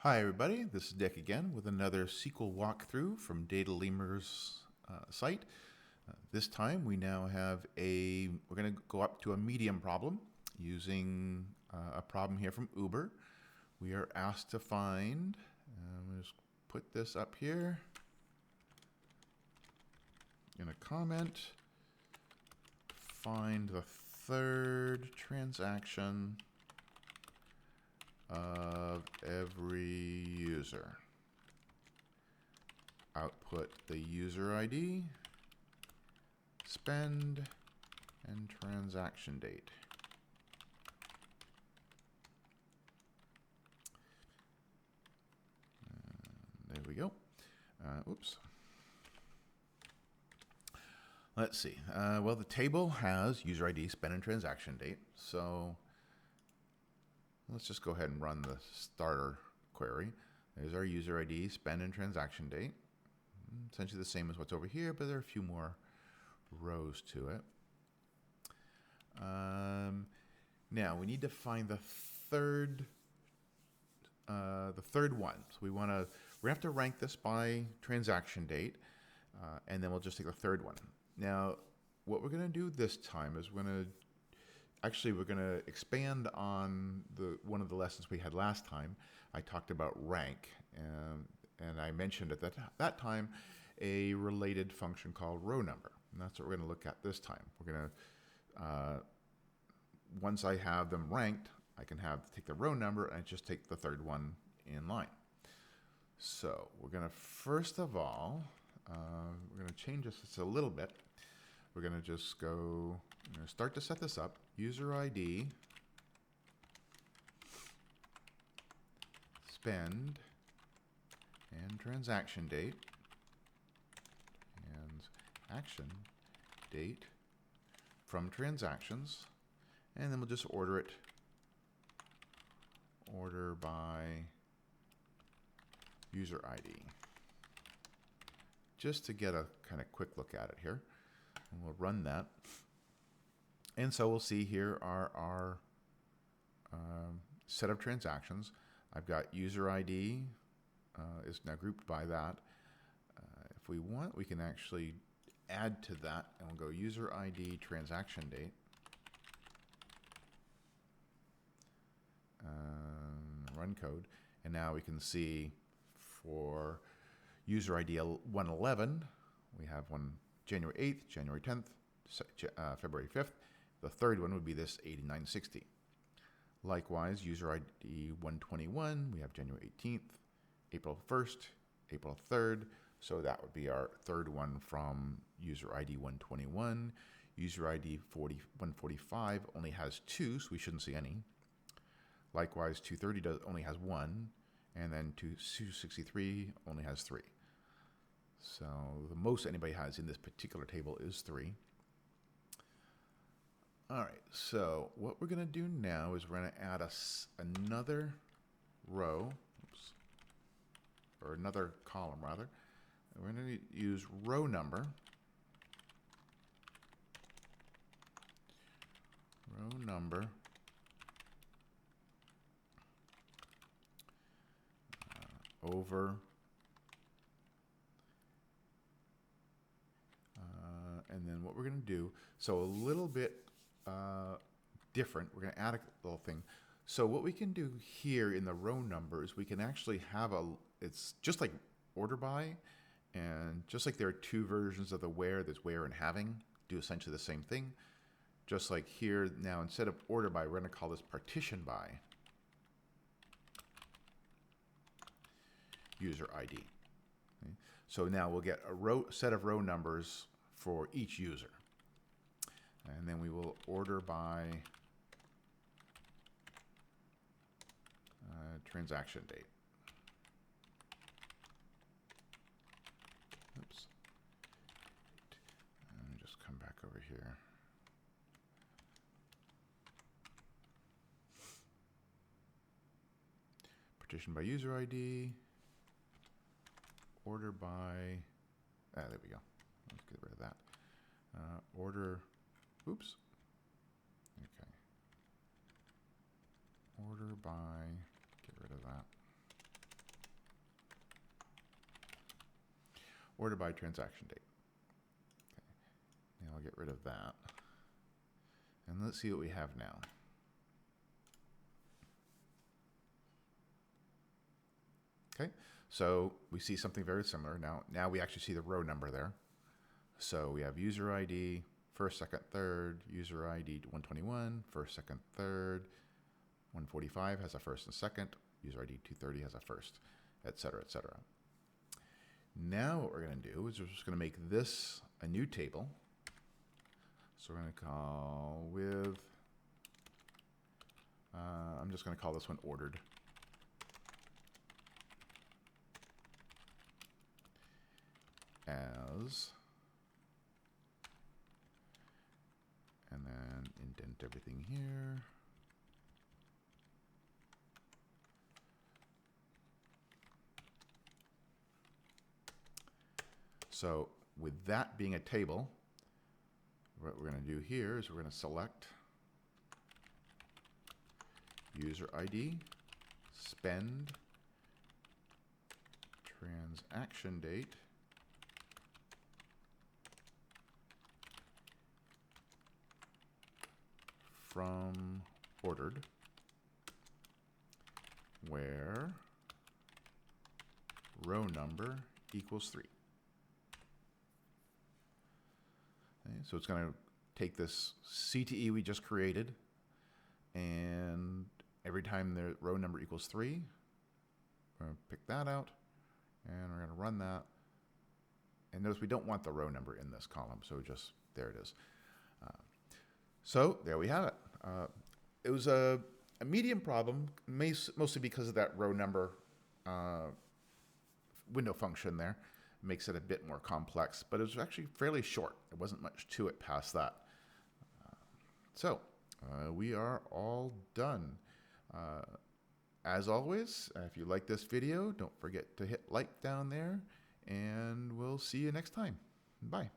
Hi everybody, this is Dick again with another SQL walkthrough from Data Lemur's site. This time we now have we're going to go up to a medium problem using a problem here from Uber. We are asked to find, I'm just put this up here in a comment, find the third transaction of every user. Output the user ID, spend, and transaction date. There we go. Oops. Let's see. Well, the table has user ID, spend, and transaction date. So let's just go ahead and run the starter query. There's our user ID, spend, and transaction date. Essentially the same as what's over here, but there are a few more rows to it. Now we need to find the third one. So we have to rank this by transaction date, and then we'll just take the third one. Now, what we're going to do this time is we're going to expand on one of the lessons we had last time. I talked about rank, and I mentioned at that time a related function called row number. And that's what we're going to look at this time. We're going to, once I have them ranked, I can take the row number and just take the third one in line. So we're going to, first of all, we're going to change this just a little bit. We're going to just start to set this up. User ID, spend, and transaction date, and action date from transactions, and then we'll just order by user ID, just to get a kind of quick look at it here. And we'll run that. And so we'll see here are our set of transactions. I've got user ID is now grouped by that. If we want, we can actually add to that, and we'll go user ID transaction date. Run code. And now we can see for user ID 111, we have one January 8th, January 10th, February 5th. The third one would be this 8960. Likewise, user ID 121, we have January 18th, April 1st, April 3rd. So that would be our third one from user ID 121. User ID 145 only has 2, so we shouldn't see any. Likewise, 230 only has 1, and then 263 only has 3. So the most anybody has in this particular table is 3. All right, so what we're going to do now is we're going to add another row, or another column rather. We're going to use row number. Over and then what we're going to do, so a little bit different, we're going to add a little thing. So what we can do here in the row numbers, we can actually have it's just like order by, and just like there are two versions of the where, there's where and having, do essentially the same thing. Just like here, now instead of order by, we're going to call this partition by user ID. Okay. So now we'll get a set of row numbers for each user. And then we will order by transaction date. Oops. Let me just come back over here. Partition by user ID. Order by, there we go. Let's get rid of that. Order, oops. Okay. Order by, get rid of that. order by transaction date. Okay. Now I'll get rid of that. And let's see what we have now. Okay, so we see something very similar. Now we actually see the row number there. So we have user ID, first, second, third, user ID 121, first, second, third, 145 has a first and second, user ID 230 has a first, et cetera, et cetera. Now what we're going to do is we're just going to make this a new table. So we're going to call with, I'm just going to call this one ordered. As, and then indent everything here. So with that being a table, what we're going to do here is we're going to select user ID, spend, transaction date, from ordered, where row number equals 3. Okay, so it's going to take this CTE we just created, and every time the row number equals 3, we're going to pick that out, and we're going to run that. And notice we don't want the row number in this column, so just there it is. So there we have it. It was a medium problem, mostly because of that row number window function there. It makes it a bit more complex, but it was actually fairly short. There wasn't much to it past that. So we are all done. As always, if you like this video, don't forget to hit like down there, and we'll see you next time. Bye.